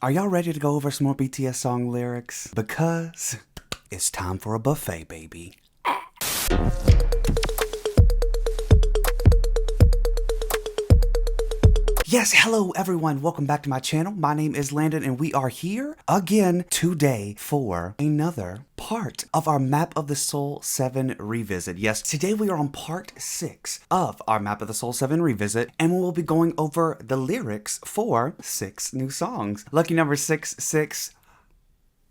Are y'all ready to go over some more BTS song lyrics? Because it's time for a buffet, baby. Yes, hello everyone, welcome back to my channel. My name is Landon and we are here again today for another part of our Map of the Soul 7 revisit. Yes, today we are on part 6 of our Map of the Soul 7 revisit, and we will be going over the lyrics for 6 new songs. Lucky number 666.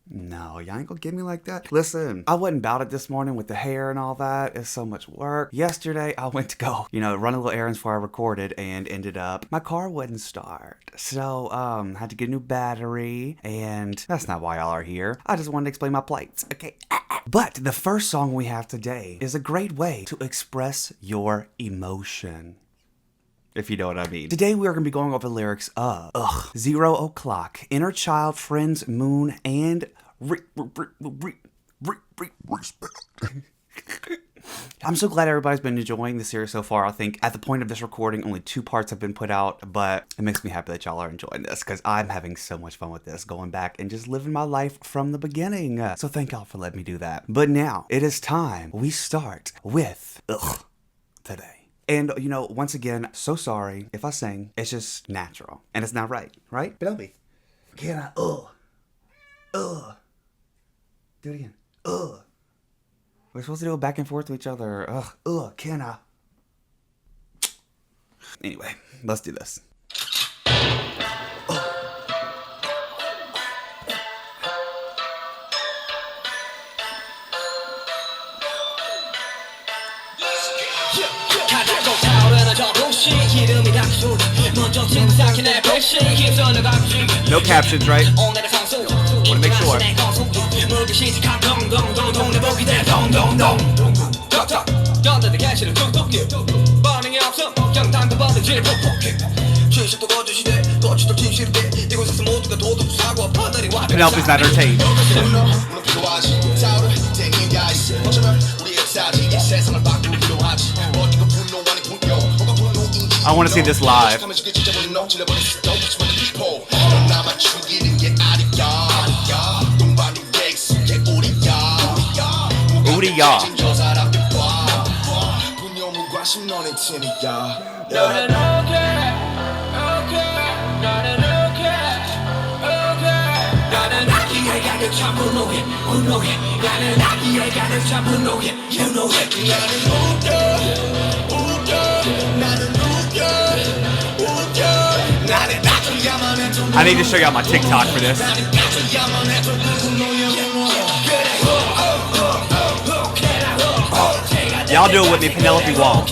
No, y'all ain't gonna get me like that. Listen, I wasn't about it this morning with the hair and all that. It's so much work. Yesterday, I went to go, run a little errands before I recorded, and ended up, my car wouldn't start. So, had to get a new battery, and that's not why y'all are here. I just wanted to explain my plights, okay? But the first song we have today is a great way to express your emotion, if you know what I mean. Today we are going to be going over the lyrics of 0 O'Clock, Inner Child, Friends, Moon, and Respect. I'm so glad everybody's been enjoying the series so far. I think at the point of this recording, only 2 parts have been put out, but it makes me happy that y'all are enjoying this because I'm having so much fun with this, going back and just living my life from the beginning. So thank y'all for letting me do that. But now it is time we start with today. And, once again, so sorry if I sing. It's just natural. And it's not right. Right? But don't be. Can I, Do it again. We're supposed to do it back and forth to each other. Can I? Anyway, let's do this. No captions, right? Wanna make sure. Penelope's not entertained. I want to see this live. 우리야. I need to show y'all my TikTok for this. Y'all do it with me, Penelope Wall.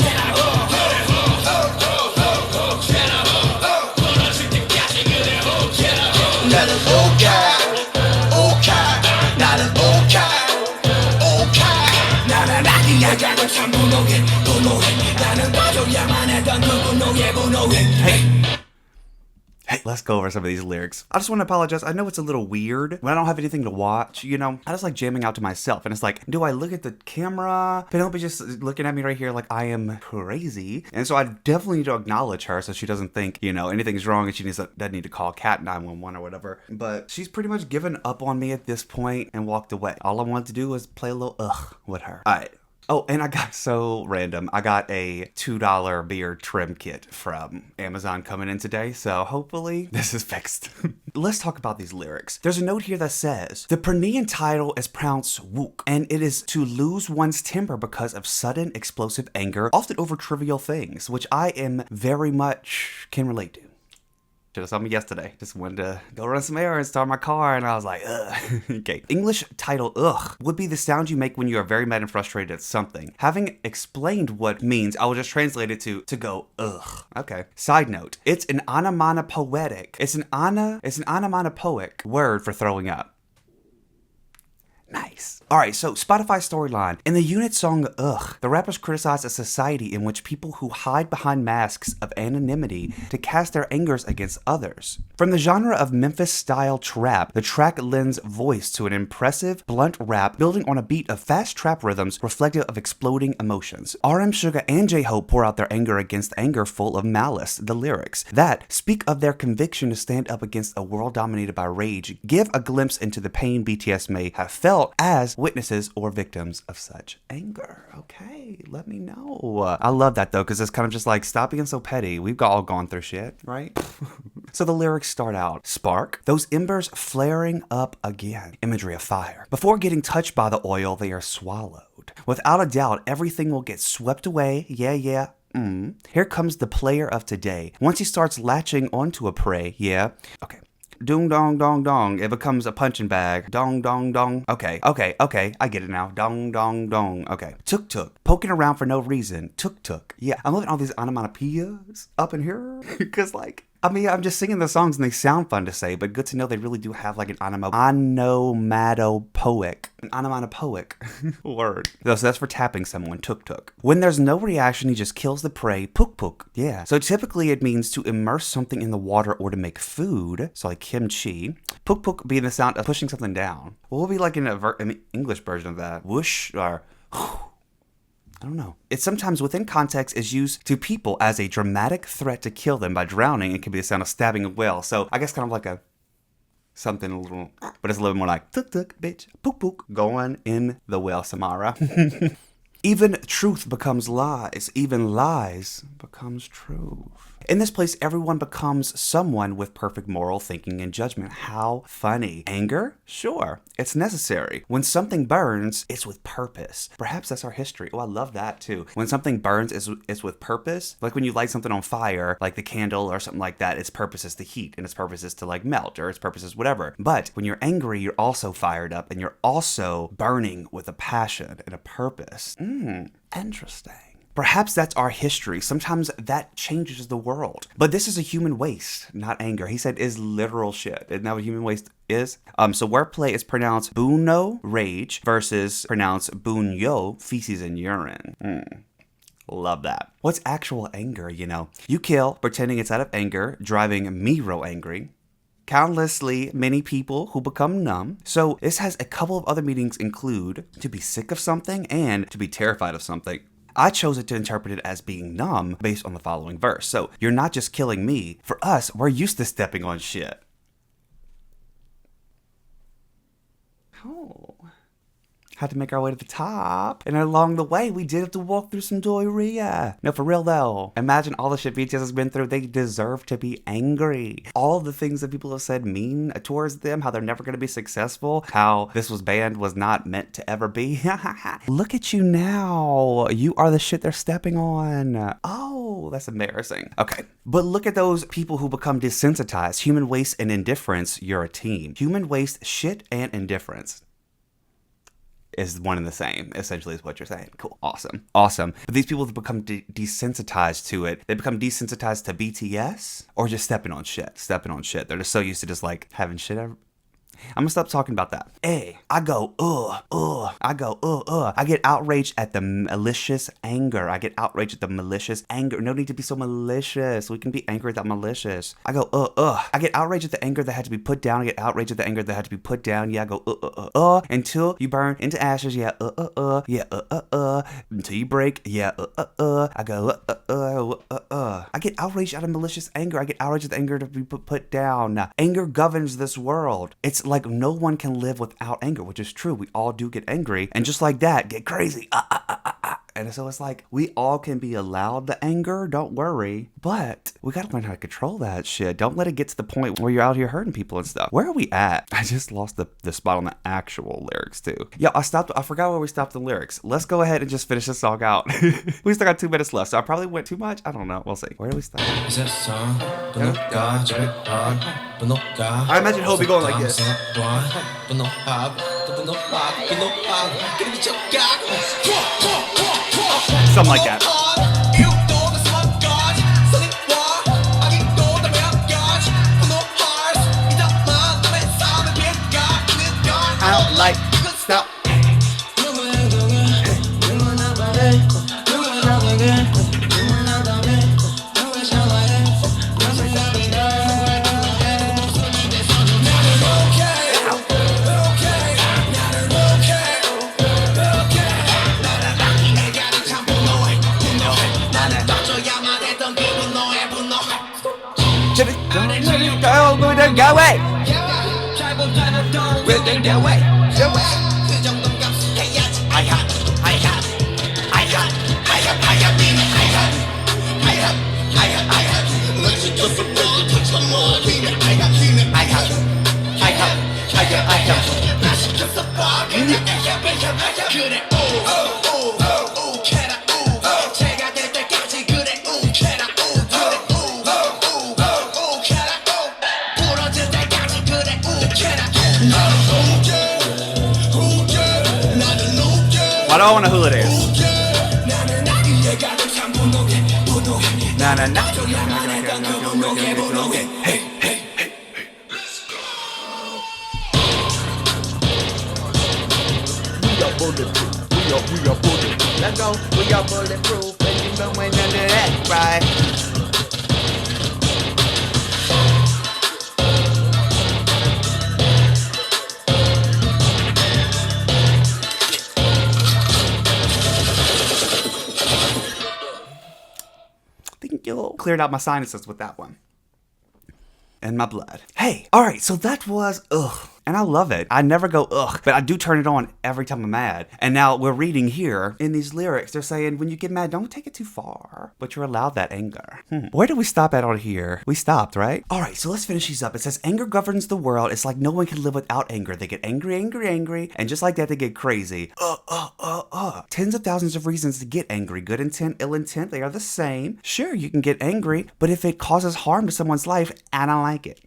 Hey, let's go over some of these lyrics. I just want to apologize. I know it's a little weird when I don't have anything to watch, I just like jamming out to myself. And it's like, do I look at the camera? Penelope just looking at me right here like I am crazy. And so I definitely need to acknowledge her so she doesn't think, anything's wrong and she doesn't need to call Cat 911 or whatever. But she's pretty much given up on me at this point and walked away. All I wanted to do was play a little with her. All right. Oh, and I got so random. I got a $2 beard trim kit from Amazon coming in today, so hopefully this is fixed. Let's talk about these lyrics. There's a note here that says, the Pernean title is pronounced wook, and it is to lose one's temper because of sudden explosive anger, often over trivial things, which I am very much can relate to. Should have saw me yesterday. Just wanted to go run some errands, start my car, and I was like, ugh. Okay. English title, would be the sound you make when you are very mad and frustrated at something. Having explained what means, I will just translate it to go, ugh. Okay. Side note, it's an onomatopoetic. It's an onomatopoeic word for throwing up. Nice. Alright, so Spotify storyline. In the unit song Ugh, the rappers criticize a society in which people who hide behind masks of anonymity to cast their angers against others. From the genre of Memphis-style trap, the track lends voice to an impressive, blunt rap building on a beat of fast trap rhythms reflective of exploding emotions. RM Sugar and J-Hope pour out their anger against anger full of malice. The lyrics that speak of their conviction to stand up against a world dominated by rage give a glimpse into the pain BTS may have felt as witnesses or victims of such anger. Okay, let me know. I love that though, because it's kind of just like, stop being so petty. We've all gone through shit, right? So the lyrics start out, spark, those embers flaring up again. Imagery of fire. Before getting touched by the oil, they are swallowed. Without a doubt, everything will get swept away. Yeah. Here comes the player of today. Once he starts latching onto a prey, yeah. Okay. Doong dong dong dong. It becomes a punching bag. Dong dong dong. Okay. I get it now. Dong dong dong. Okay. Tuk tuk. Poking around for no reason. Tuk tuk. Yeah. I'm loving all these onomatopoeias up in here. Because like, I mean, I'm just singing the songs and they sound fun to say, but good to know they really do have like an onomatopoeic word. So that's for tapping someone, tuk tuk. When there's no reaction, he just kills the prey, puk puk. Yeah. So typically it means to immerse something in the water or to make food. So like kimchi. Puk puk being the sound of pushing something down. What will be like in an English version of that? Whoosh or I don't know. It sometimes within context is used to people as a dramatic threat to kill them by drowning. It can be the sound of stabbing a whale. So I guess kind of like a something a little, but it's a little more like tuk tuk, bitch, pook pook, going in the whale Samara. Even truth becomes lies. Even lies becomes truth. In this place, everyone becomes someone with perfect moral thinking and judgment. How funny. Anger? Sure. It's necessary. When something burns, it's with purpose. Perhaps that's our history. Oh, I love that too. When something burns, it's with purpose. Like when you light something on fire, like the candle or something like that, its purpose is to heat and its purpose is to like melt or its purpose is whatever. But when you're angry, you're also fired up and you're also burning with a passion and a purpose. Interesting. Perhaps that's our history. Sometimes that changes the world. But this is a human waste, not anger. He said is literal shit. Isn't that what human waste is? So wordplay is pronounced buno, rage, versus pronounced bunyo, feces and urine. Love that. What's actual anger, you know? You kill, pretending it's out of anger, driving me real angry. Countlessly many people who become numb. So this has a couple of other meanings include to be sick of something and to be terrified of something. I chose it to interpret it as being numb based on the following verse. So you're not just killing me. For us, we're used to stepping on shit. Oh. Had to make our way to the top. And along the way, we did have to walk through some diarrhea. No, for real though. Imagine all the shit BTS has been through. They deserve to be angry. All the things that people have said mean towards them, how they're never going to be successful, how this band was not meant to ever be. Look at you now. You are the shit they're stepping on. Oh, that's embarrassing. Okay. But look at those people who become desensitized. Human waste and indifference, you're a team. Human waste, shit, and indifference is one and the same, essentially, is what you're saying. Cool. Awesome. But these people have become desensitized to it. They become desensitized to BTS or just stepping on shit. They're just so used to just like having shit I'm gonna stop talking about that. I go, I get outraged at the malicious anger. No need to be so malicious. We can be angry without malicious. I go, I get outraged at the anger that had to be put down. Yeah, I go, until you burn into ashes. Yeah, until you break. Yeah, I go, I get outraged out of malicious anger. I get outraged at the anger to be put down. Anger governs this world. It's like no one can live without anger, which is true. We all do get angry, and just like that, get crazy. And so it's like, we all can be allowed the anger, don't worry, but we gotta learn how to control that shit. Don't let it get to the point where you're out here hurting people and stuff. Where are we at? I just lost the spot on the actual lyrics too. Yo, I forgot where we stopped the lyrics. Let's go ahead and just finish this song out. We still got 2 minutes left, so I probably went too much. I don't know, we'll see. Where do we stop? I imagine Hobie going like this. Something like that. I don't like stop. go away. Why do I want to hula dance? Na na na. Hey, hey, hey. We are bulletproof. We are bulletproof. Let's go. We are bulletproof. And you know when under that, right? Cleared out my sinuses with that one. And my blood. Hey, all right, so that was ugh. And I love it. I never go ugh, but I do turn it on every time I'm mad. And now we're reading here in these lyrics, they're saying when you get mad, don't take it too far, but you're allowed that anger. Where did we stop at on here? We stopped, right? All right, so let's finish these up. It says anger governs the world. It's like no one can live without anger. They get angry, angry, angry, and just like that, they get crazy. Tens of thousands of reasons to get angry. Good intent, ill intent, they are the same. Sure, you can get angry, but if it causes harm to someone's life, I don't like it.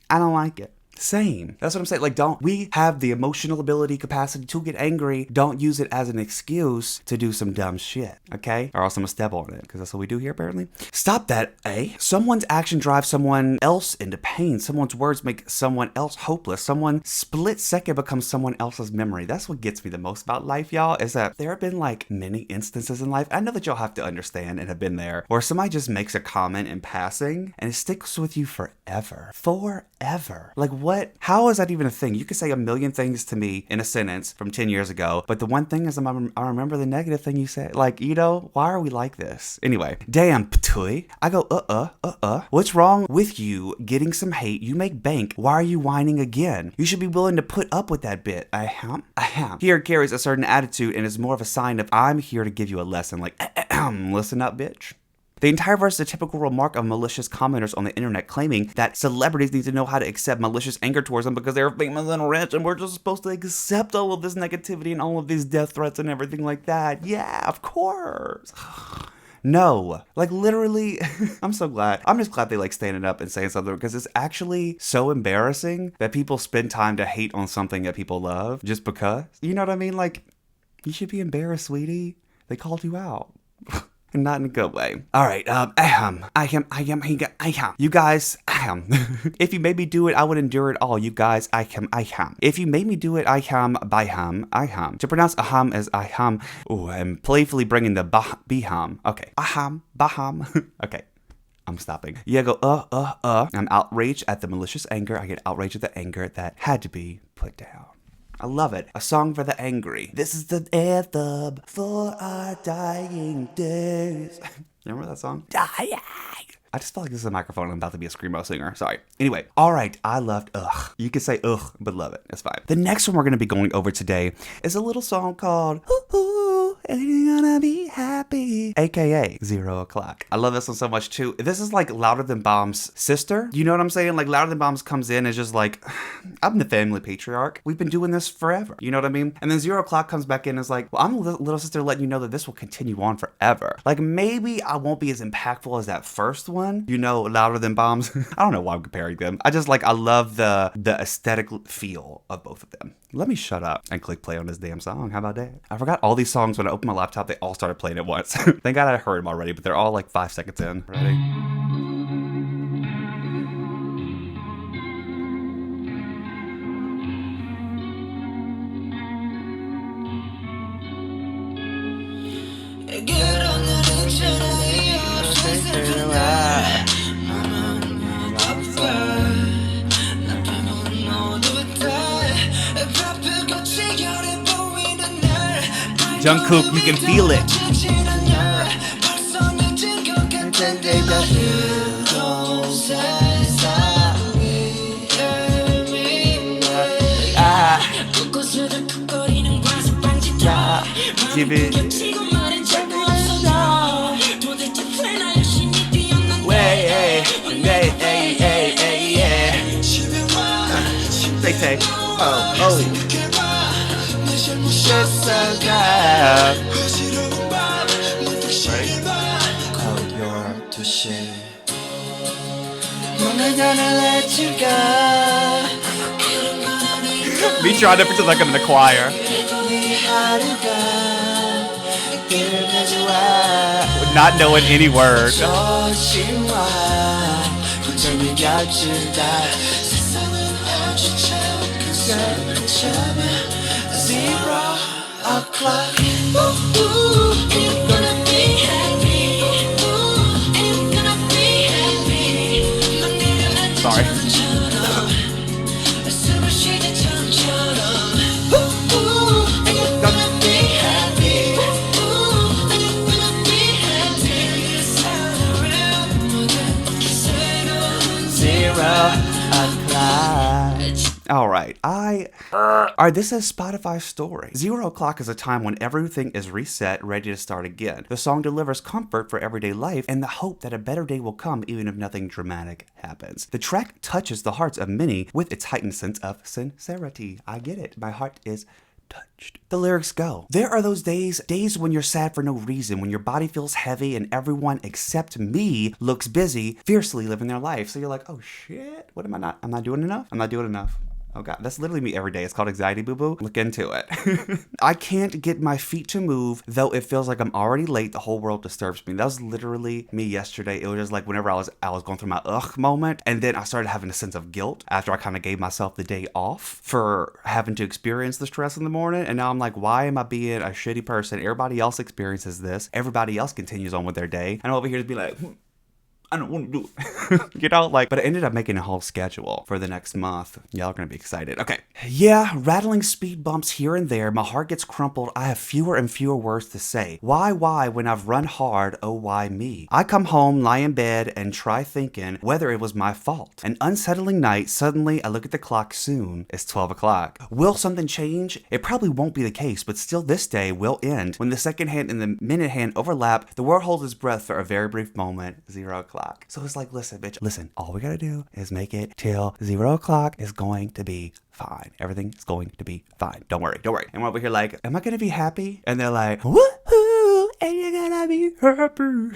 I don't like it. Same. That's what I'm saying. Like, we have the emotional ability, capacity to get angry. Don't use it as an excuse to do some dumb shit, okay? Or else I'm gonna step on it, because that's what we do here, apparently. Stop that, eh? Someone's action drives someone else into pain. Someone's words make someone else hopeless. Someone split second becomes someone else's memory. That's what gets me the most about life, y'all, is that there have been, like, many instances in life, I know that y'all have to understand and have been there, where somebody just makes a comment in passing, and it sticks with you forever. Forever. Like, what? How is that even a thing? You could say a million things to me in a sentence from 10 years ago, but the one thing is I remember the negative thing you said. Like, you know, why are we like this? Anyway, damn, p'tui. I go, What's wrong with you getting some hate? You make bank. Why are you whining again? You should be willing to put up with that bit. Ahem. Here carries a certain attitude and is more of a sign of I'm here to give you a lesson. Like, listen up, bitch. The entire verse is a typical remark of malicious commenters on the internet claiming that celebrities need to know how to accept malicious anger towards them because they're famous and rich and we're just supposed to accept all of this negativity and all of these death threats and everything like that. Yeah, of course. No, like literally, I'm so glad. I'm just glad they like standing up and saying something because it's actually so embarrassing that people spend time to hate on something that people love just because. You know what I mean? Like, you should be embarrassed, sweetie. They called you out. Not in a good way. All right, You guys, If you made me do it, I would endure it all. You guys, If you made me do it, To pronounce aham as aham. Ooh, I'm playfully bringing the biham. Okay, baham. Okay. I'm stopping. Yeah, go, I'm outraged at the malicious anger. I get outraged at the anger that had to be put down. I love it. A song for the angry. This is the anthem for our dying days. Remember that song? Dying. I just felt like this is a microphone and I'm about to be a screamo singer. Sorry. Anyway, all right. I loved ugh. You could say ugh, but love it. It's fine. The next one we're going to be going over today is a little song called and you're gonna be happy, aka 0 o'clock. I love this one so much too. This is like Louder Than Bomb's sister. You know what I'm saying? Like Louder Than Bomb's comes in and is just like, I'm the family patriarch. We've been doing this forever. You know what I mean? And then 0 o'clock comes back in and is like, well, I'm a little sister letting you know that this will continue on forever. Like maybe I won't be as impactful as that first one. You know, Louder Than Bombs. I don't know why I'm comparing them. I just like, I love the aesthetic feel of both of them. Let me shut up and click play on this damn song. How about that? I forgot all these songs when I opened my laptop. They all started playing at once. Thank God I heard them already, but they're all like 5 seconds in. Ready? Jungkook, you can feel it. Give it. Way, Tay. Oh. Just so good. Hold your touche. I'm gonna let you go. Me trying to pretend like I'm in the choir. Not knowing any word. Sorry. All right, this is Spotify's story. 0 o'clock is a time when everything is reset, ready to start again. The song delivers comfort for everyday life and the hope that a better day will come even if nothing dramatic happens. The track touches the hearts of many with its heightened sense of sincerity. I get it. My heart is touched. The lyrics go. There are those days when you're sad for no reason, when your body feels heavy and everyone except me looks busy, fiercely living their life. So you're like, oh shit, I'm not doing enough? I'm not doing enough. Oh God, that's literally me every day. It's called anxiety, boo-boo. Look into it. I can't get my feet to move, though it feels like I'm already late. The whole world disturbs me. That was literally me yesterday. It was just like whenever I was going through my moment, and then I started having a sense of guilt after I kind of gave myself the day off for having to experience the stress in the morning. And now I'm like, why am I being a shitty person? Everybody else experiences this. Everybody else continues on with their day. And I'm over here to be like, I don't want to do it. But I ended up making a whole schedule for the next month. Y'all are going to be excited. Okay. Yeah, rattling speed bumps here and there. My heart gets crumpled. I have fewer and fewer words to say. Why, when I've run hard? Oh, why me? I come home, lie in bed, and try thinking whether it was my fault. An unsettling night. Suddenly, I look at the clock. Soon, it's 12 o'clock. Will something change? It probably won't be the case, but still this day will end. When the second hand and the minute hand overlap, the world holds its breath for a very brief moment. 0 o'clock. So it's like, listen, bitch, listen, all we gotta do is make it till 0 o'clock is going to be fine. Everything is going to be fine. Don't worry. And we're over here like, am I gonna be happy? And they're like, woohoo, and you're gonna be happy.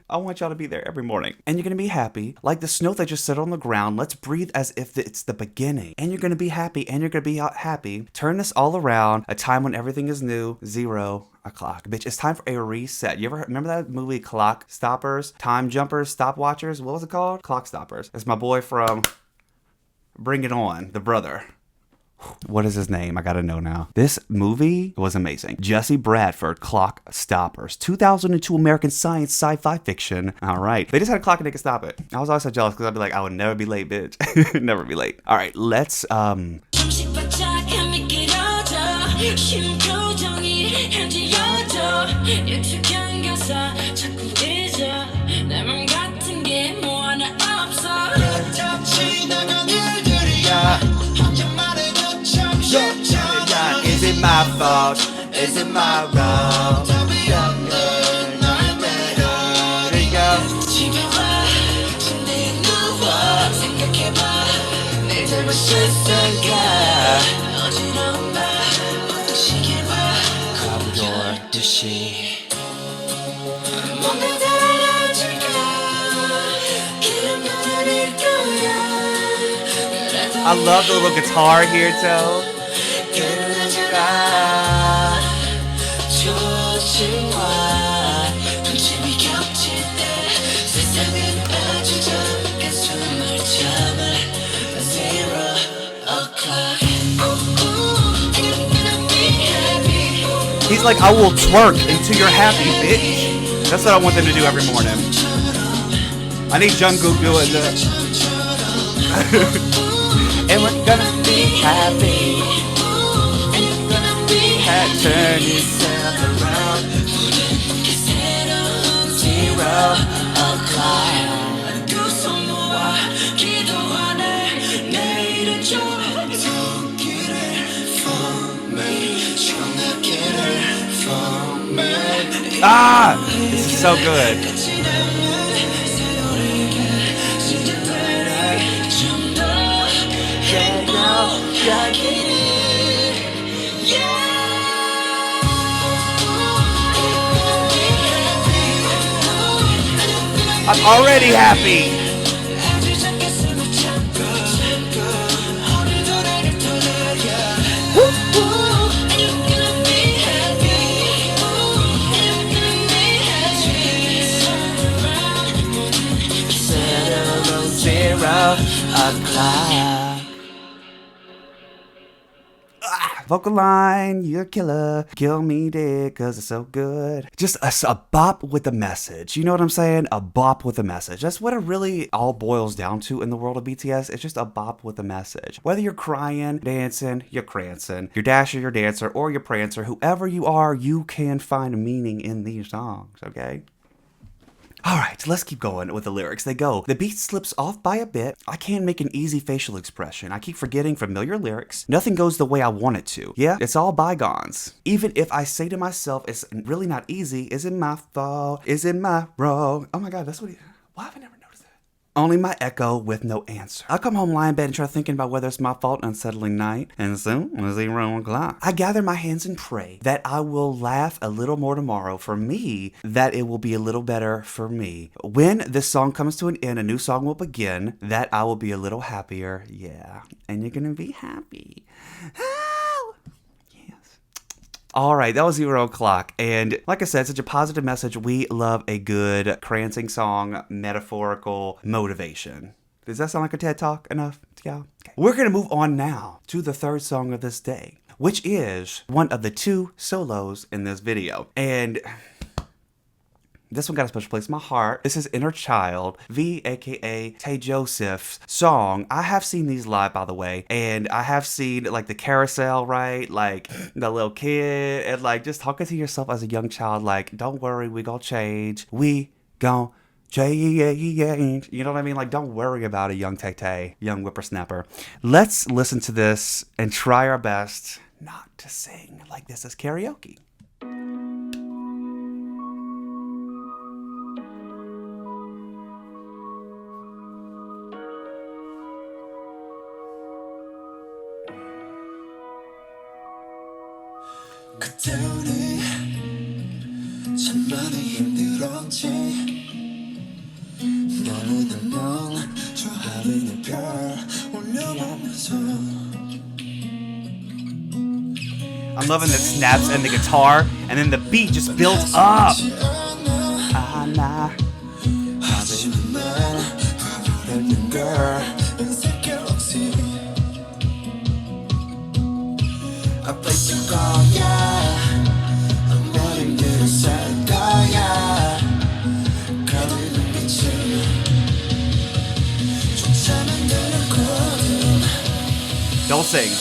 I want y'all to be there every morning. And you're gonna be happy. Like the snow that just settled on the ground. Let's breathe as if it's the beginning. And you're gonna be happy. And you're gonna be happy. Turn this all around. A time when everything is new. 0 o'clock. Bitch, it's time for a reset. You ever remember that movie Clock Stoppers? Time Jumpers, Stopwatchers? What was it called? Clock Stoppers. It's my boy from Bring It On, the brother. What is his name? I gotta know now. This movie was amazing. Jesse Bradford, Clock Stoppers. 2002 American science sci-fi fiction. All right. They just had a clock and they could stop it. I was always so jealous because I'd be like, I would never be late, bitch. Never be late. All right, let's, Is it my fault? Is it my wrong? I love the little guitar here too. He's like, I will twerk until you're happy, bitch. That's what I want them to do every morning. I need Jungkook doing that. And we're gonna be happy. And you're gonna be happy. Turn yourself around. 0 o'clock. so good. I'm already happy. Vocal line, you're a killer. Kill me dead, cause it's so good. Just a bop with a message. You know what I'm saying? A bop with a message. That's what it really all boils down to in the world of BTS. It's just a bop with a message. Whether you're crying, dancing, you're prancing, you're dasher, you're dancer, or you're prancer, whoever you are, you can find meaning in these songs, okay? All right, let's keep going with the lyrics. They go, the beat slips off by a bit. I can't make an easy facial expression. I keep forgetting familiar lyrics. Nothing goes the way I want it to. Yeah, it's all bygones. Even if I say to myself, it's really not easy. Is it my fault? Is it my wrong? Oh my God, that's what why have I never noticed that? Only my echo with no answer. I come home, lie in bed, and try thinking about whether it's my fault, unsettling night, and soon as 0 o'clock. I gather my hands and pray that I will laugh a little more tomorrow. For me, that it will be a little better for me. When this song comes to an end, a new song will begin, that I will be a little happier. Yeah, and you're gonna be happy. All right, that was 0 o'clock. And like I said, such a positive message. We love a good prancing song, metaphorical motivation. Does that sound like a TED Talk enough? Yeah. Okay. We're going to move on now to the third song of this day, which is one of the 2 solos in this video. And this one got a special place in my heart. This is Inner Child, V, aka Tay Joseph's song. I have seen these live, by the way, and I have seen like the carousel, right? Like the little kid, and like just talking to yourself as a young child, like, don't worry, we gon' change. We gon' change. You know what I mean? Like, don't worry about it, young Tay, young whippersnapper. Let's listen to this and try our best not to sing like this is karaoke. 그때 우리 참 많이 힘들었지 너무나 넌 좋아하는 별 올려보면서 I'm loving the snaps and the guitar, and then the beat just builds up. Don't sing.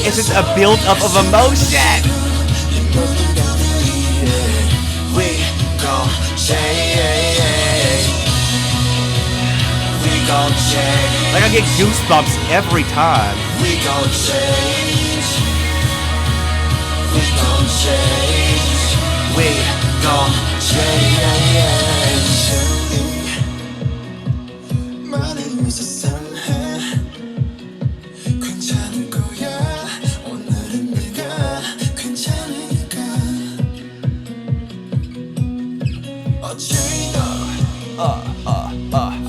It's just a build up of emotion. We gon' change. We gon' change. Like I get goosebumps every time. We gon' change. We gon' change. We gon' change. 많이 웃었어 괜찮을 거야 오늘은 내가 괜찮으니까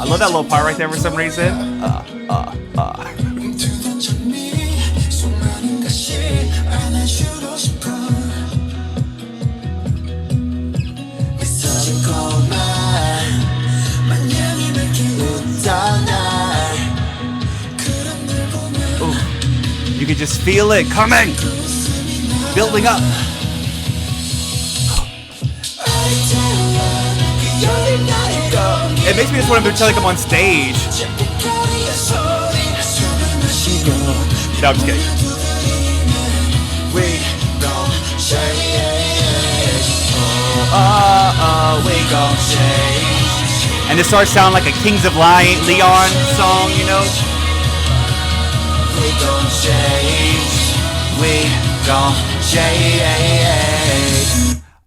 I love that little part right there for some reason. 수많은 것이 안아주고 싶어 You can just feel it coming, building up. It makes me just want to pretend like I'm on stage. No, I'm just kidding. We gon' change. We gon' change. And it starts sounding like a Kings of Leon song, you know? We gon' change. We gon' change.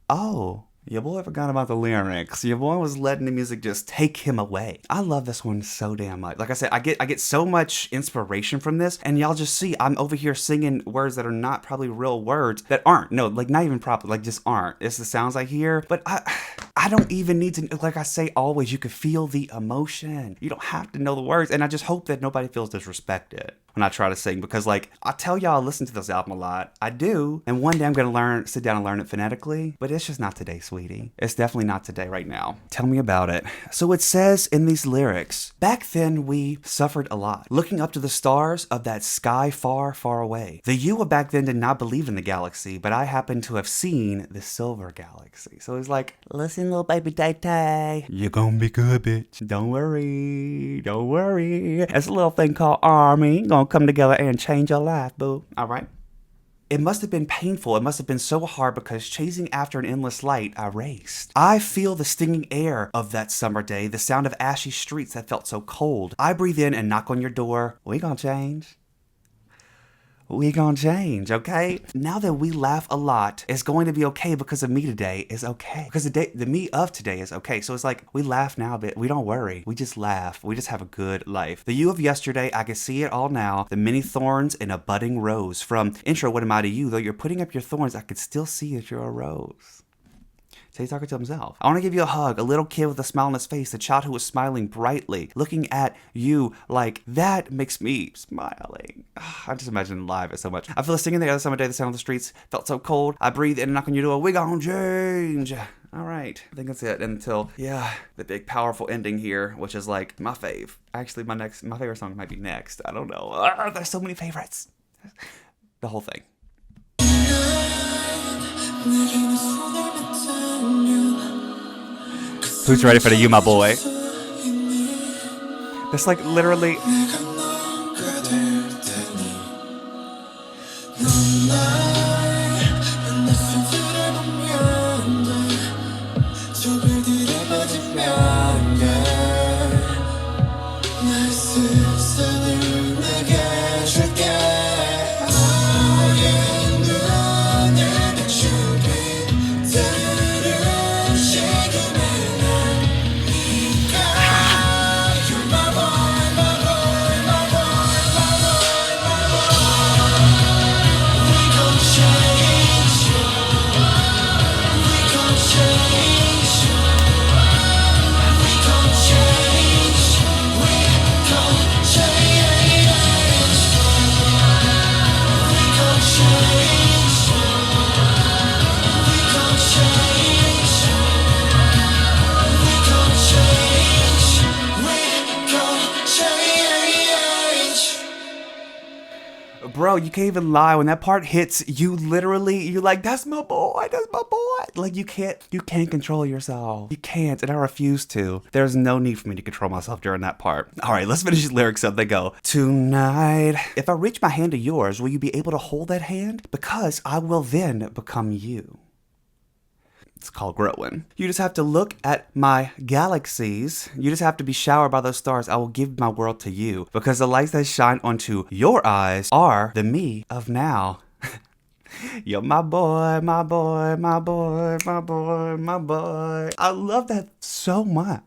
Oh, your boy forgot about the lyrics. Your boy was letting the music just take him away. I love this one so damn much. Like I said, I get so much inspiration from this, and y'all just see I'm over here singing words that are not probably real words, that aren't. No, like not even proper, like just aren't. It's the sounds I hear, but I don't even need to, like I say always, you could feel the emotion. You don't have to know the words, and I just hope that nobody feels disrespected when I try to sing, because like I tell y'all I listen to this album a lot. I do, and one day I'm gonna sit down and learn it phonetically, but it's just not today, sweetie. It's definitely not today right now. Tell me about it. So it says in these lyrics, back then we suffered a lot, looking up to the stars of that sky far, far away. The you of back then did not believe in the galaxy, but I happen to have seen the silver galaxy. So it's like, listen, little baby tay-tay, you're gonna be good, bitch. Don't worry, don't worry. It's a little thing called Army. Gonna come together and change your life, boo. All right? It must have been painful. It must have been so hard because chasing after an endless light, I raced. I feel the stinging air of that summer day, the sound of ashy streets that felt so cold. I breathe in and knock on your door. We gonna change. We gonna change, okay? Now that we laugh a lot, it's going to be okay because of me today is okay. Because the me of today is okay. So it's like, we laugh now, but we don't worry. We just laugh. We just have a good life. The you of yesterday, I can see it all now. The many thorns in a budding rose. From intro, what am I to you? Though you're putting up your thorns, I could still see that you're a rose. So he's talking to himself. I want to give you a hug, a little kid with a smile on his face, a child who was smiling brightly, looking at you like that makes me smiling. I just imagine live it so much. I feel singing the other summer day, the sound of the streets felt so cold. I breathe in and knock on your door. We gon' change. All right, I think that's it until, yeah, the big powerful ending here, which is like my fave. Actually, my favorite song might be next. I don't know. There's so many favorites. The whole thing. Who's ready for the you, my boy? That's like literally. Bro, you can't even lie. When that part hits, you like, that's my boy, that's my boy. Like, you can't control yourself. You can't, and I refuse to. There's no need for me to control myself during that part. All right, let's finish the lyrics up. They go, tonight, if I reach my hand to yours, will you be able to hold that hand? Because I will then become you. It's called growing. You just have to look at my galaxies. You just have to be showered by those stars. I will give my world to you because the lights that shine onto your eyes are the me of now. You're my boy, my boy, my boy, my boy, my boy. I love that so much.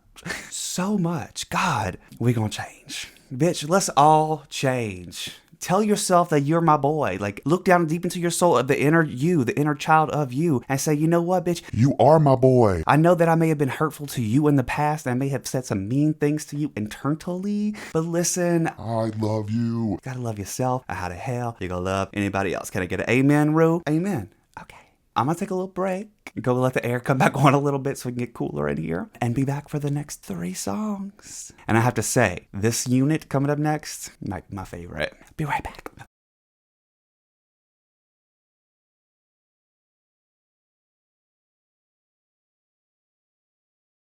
So much. God, we gonna change. Bitch, let's all change. Tell yourself that you're my boy. Like, look down deep into your soul of the inner you, the inner child of you, and say, you know what, bitch? You are my boy. I know that I may have been hurtful to you in the past, and I may have said some mean things to you internally, but listen. I love you. You gotta love yourself. How the hell you gonna love anybody else? Can I get an amen, Rue? Amen. Okay. I'm gonna take a little break. Go let the air come back on a little bit so we can get cooler in here and be back for the next 3 songs. And I have to say, this unit coming up next, my favorite. Be right back.